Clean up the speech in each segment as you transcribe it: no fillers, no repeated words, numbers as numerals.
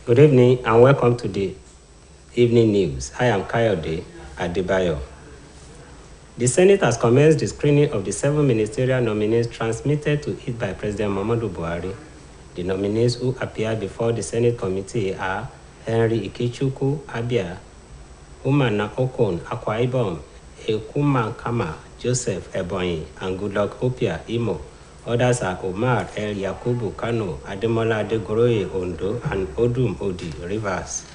Good evening and welcome to the evening news. I am Kayode Adebayo. The Senate has commenced the screening of the 7 ministerial nominees transmitted to it by President Muhammadu Buhari. The nominees who appear before the Senate committee are Henry Ikechukwu, Abia; Umana Okon, Akwa Ibom; Ekumakama Joseph, Ebonyi; and Goodluck Opia, Imo. Others are Omar El Yakubu, Kano; Ademola Adegoroye, Ondo; and Odum Odi, Rivers.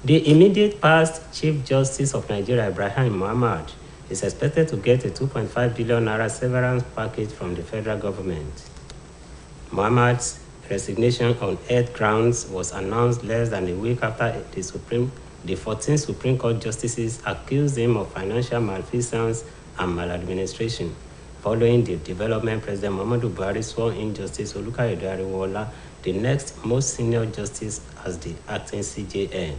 The immediate past Chief Justice of Nigeria, Ibrahim Muhammad, is expected to get a 2.5 billion naira severance package from the federal government. Muhammad's resignation on health grounds was announced less than a week after the 14 Supreme Court justices accused him of financial malfeasance and maladministration. Following the development, President Muhammadu Buhari swore in Justice Olukayode Ariwola, the next most senior justice, as the acting CJN.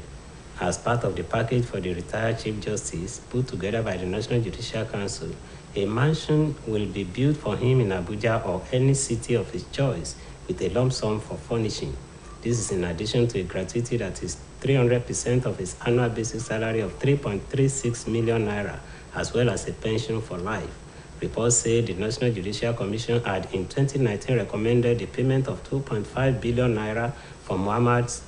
As part of the package for the retired Chief Justice put together by the National Judicial Council, a mansion will be built for him in Abuja or any city of his choice with a lump sum for furnishing. This is in addition to a gratuity that is 300% of his annual basic salary of 3.36 million naira, as well as a pension for life. Reports say the National Judicial Commission had in 2019 recommended the payment of 2.5 billion naira for Muhammad's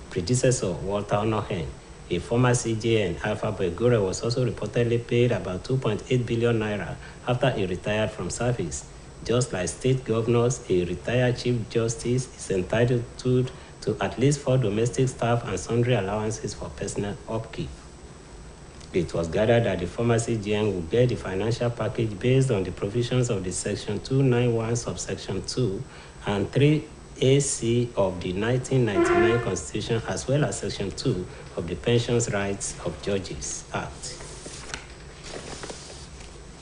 predecessor, Walter Onohen. A former CJN, Alpha Boegore, was also reportedly paid about 2.8 billion naira after he retired from service. Just like state governors, a retired Chief Justice is entitled to at least 4 domestic staff and sundry allowances for personal upkeep. It was gathered that the former CJN will get the financial package based on the provisions of the Section 291, subsection 2 and 3AC of the 1999 Constitution, as well as Section 2 of the Pensions Rights of Judges Act.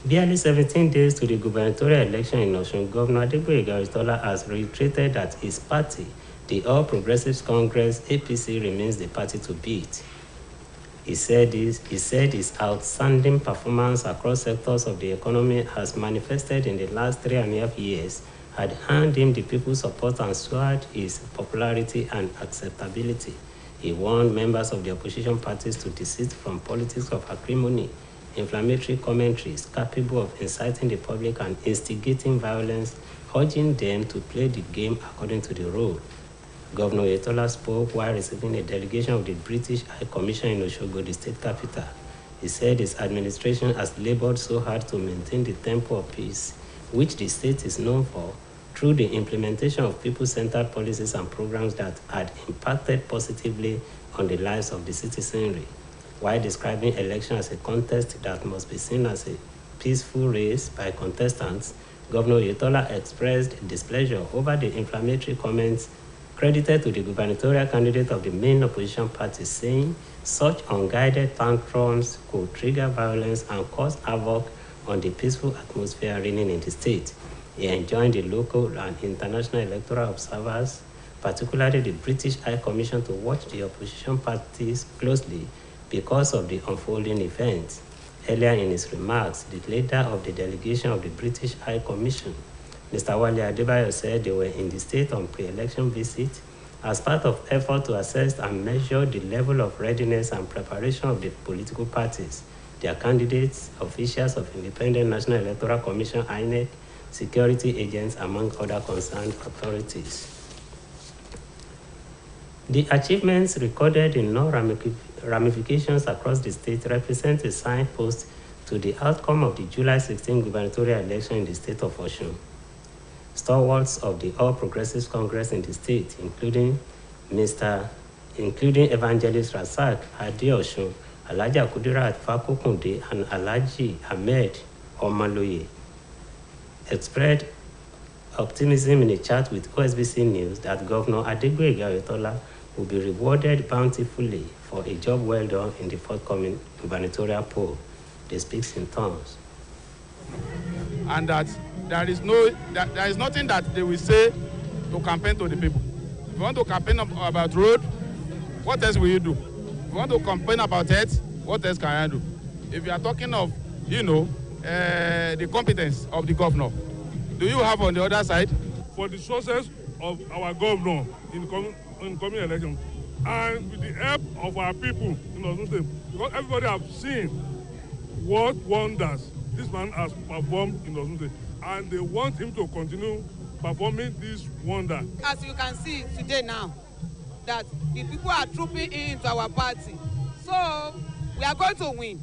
Barely 17 days to the gubernatorial election in Osun, Governor Adegboyega Oyetola has reiterated that his party, the All Progressives Congress, APC, remains the party to beat. He said his outstanding performance across sectors of the economy has manifested in the last 3.5 years had earned him the people's support and soared his popularity and acceptability. He warned members of the opposition parties to desist from politics of acrimony, inflammatory commentaries capable of inciting the public and instigating violence, urging them to play the game according to the rule. Governor Oyetola spoke while receiving a delegation of the British High Commission in Osogbo, the state capital. He said his administration has labored so hard to maintain the tempo of peace, which the state is known for, through the implementation of people-centered policies and programs that had impacted positively on the lives of the citizenry. While describing election as a contest that must be seen as a peaceful race by contestants, Governor Oyetola expressed displeasure over the inflammatory comments credited to the gubernatorial candidate of the main opposition party, saying such unguided tantrums could trigger violence and cause havoc on the peaceful atmosphere reigning in the state. He enjoined the local and international electoral observers, particularly the British High Commission, to watch the opposition parties closely because of the unfolding events. Earlier in his remarks, the leader of the delegation of the British High Commission, Mr. Wale Adebayo, said they were in the state on pre-election visit as part of effort to assess and measure the level of readiness and preparation of the political parties, their candidates, officials of Independent National Electoral Commission, INEC, security agents, among other concerned authorities. The achievements recorded in no ramifications across the state represent a signpost to the outcome of the July 16 gubernatorial election in the state of Osun. Stalwarts of the All Progressives Congress in the state, including Evangelist Rasak Adeosun, Alhaji Kudirat Fakokunde, and Alhaji Ahmed Omaloye, expressed optimism in a chat with OSBC News that Governor Adegboyega Oyetola will be rewarded bountifully for a job well done in the forthcoming gubernatorial poll. They speak in tongues. And that there is nothing that they will say to campaign to the people. If you want to campaign about road, what else will you do? If you want to campaign about health, what else can I do? If you are talking of, the competence of the governor, do you have on the other side? For the success of our governor in coming election, and with the help of our people in Osun State, because everybody have seen what wonders this man has performed in Osun State, and they want him to continue performing this wonder. As you can see today now, that the people are trooping into our party, so we are going to win.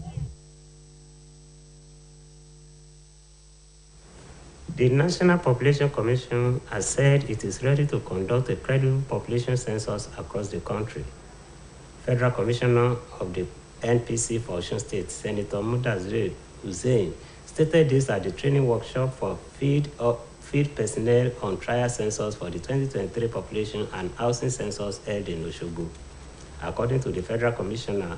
The National Population Commission has said it is ready to conduct a credible population census across the country. Federal Commissioner of the NPC for Osun State, Senator Mudazir Hussain, stated this at the training workshop for field personnel on trial census for the 2023 population and housing census held in Osogbo. According to the Federal Commissioner,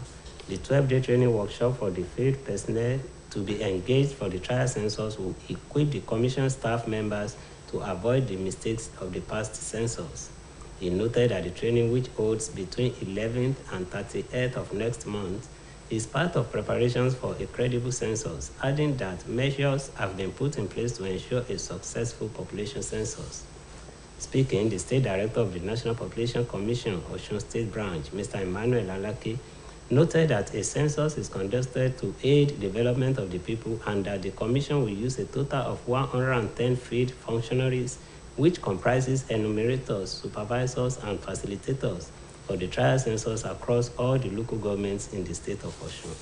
the 12-day training workshop for the field personnel to be engaged for the trial census will equip the Commission staff members to avoid the mistakes of the past census. He noted that the training, which holds between 11th and 30th of next month, is part of preparations for a credible census, adding that measures have been put in place to ensure a successful population census. Speaking, the State Director of the National Population Commission, Osun State Branch, Mr. Emmanuel Alaki, noted that a census is conducted to aid development of the people and that the Commission will use a total of 110 field functionaries, which comprises enumerators, supervisors, and facilitators for the trial census across all the local governments in the state of Osun.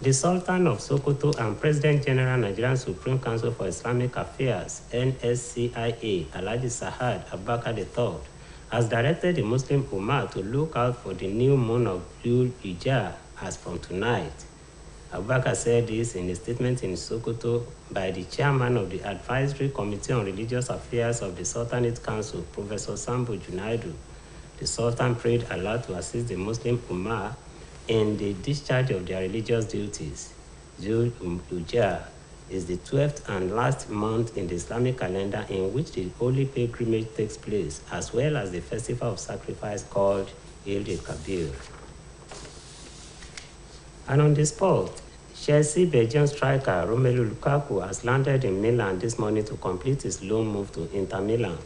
The Sultan of Sokoto and President General Nigerian Supreme Council for Islamic Affairs, NSCIA, Alhaji Sahad Abubakar III, has directed the Muslim Ummah to look out for the new moon of Dhul Hijjah as from tonight. Abubakar said this in a statement in Sokoto by the chairman of the Advisory Committee on Religious Affairs of the Sultanate Council, Professor Sambo Junaidu. The Sultan prayed Allah to assist the Muslim Ummah in the discharge of their religious duties. Dhul Hijjah is the 12th and last month in the Islamic calendar in which the holy pilgrimage takes place, as well as the festival of sacrifice called Eid al-Kabir. And on the spot, Chelsea Belgian striker Romelu Lukaku has landed in Milan this morning to complete his loan move to Inter Milan.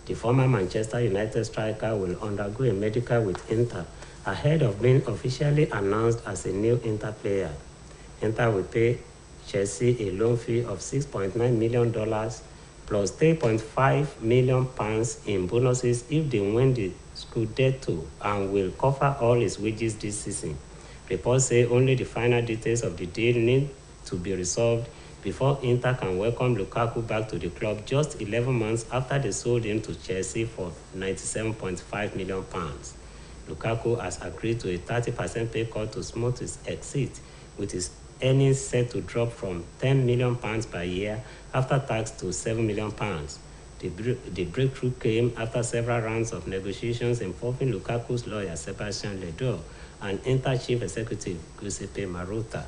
The former Manchester United striker will undergo a medical with Inter ahead of being officially announced as a new Inter player. Inter will pay Chelsea a loan fee of $6.9 million plus £3.5 million in bonuses if they win the Scudetto and will cover all his wages this season. Reports say only the final details of the deal need to be resolved before Inter can welcome Lukaku back to the club just 11 months after they sold him to Chelsea for £97.5 million. Lukaku has agreed to a 30% pay cut to smooth his exit, with his earnings set to drop from £10 million per year after tax to £7 million. The breakthrough came after several rounds of negotiations involving Lukaku's lawyer Sebastian Ledor and Inter chief executive Giuseppe Marotta.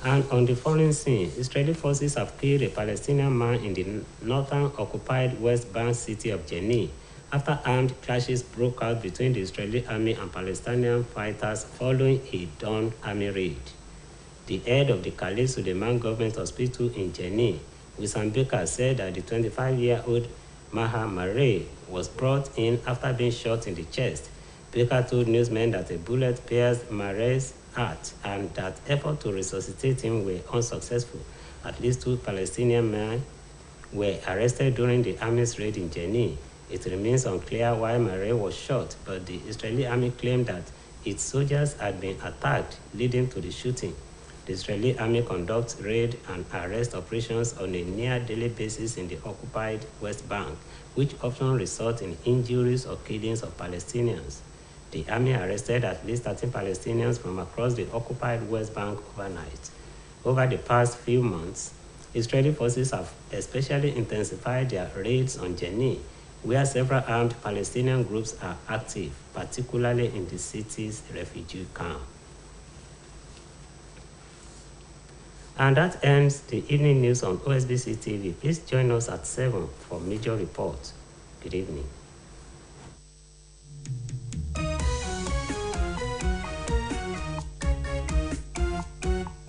And on the foreign scene, Israeli forces have killed a Palestinian man in the northern occupied West Bank city of Jenin after armed clashes broke out between the Israeli army and Palestinian fighters following a dawn army raid. The head of the Khalid Suleiman government hospital in Jenin, Wissam Baker, said that the 25-year-old Maha Mareh was brought in after being shot in the chest. Baker told newsmen that a bullet pierced Mareh's heart and that efforts to resuscitate him were unsuccessful. At least 2 Palestinian men were arrested during the army's raid in Jenin. It remains unclear why Mareh was shot, but the Israeli army claimed that its soldiers had been attacked, leading to the shooting. The Israeli army conducts raid and arrest operations on a near-daily basis in the occupied West Bank, which often result in injuries or killings of Palestinians. The army arrested at least 13 Palestinians from across the occupied West Bank overnight. Over the past few months, Israeli forces have especially intensified their raids on Jenin, where several armed Palestinian groups are active, particularly in the city's refugee camp. And that ends the evening news on OSBC TV. Please join us at 7 for major reports. Good evening.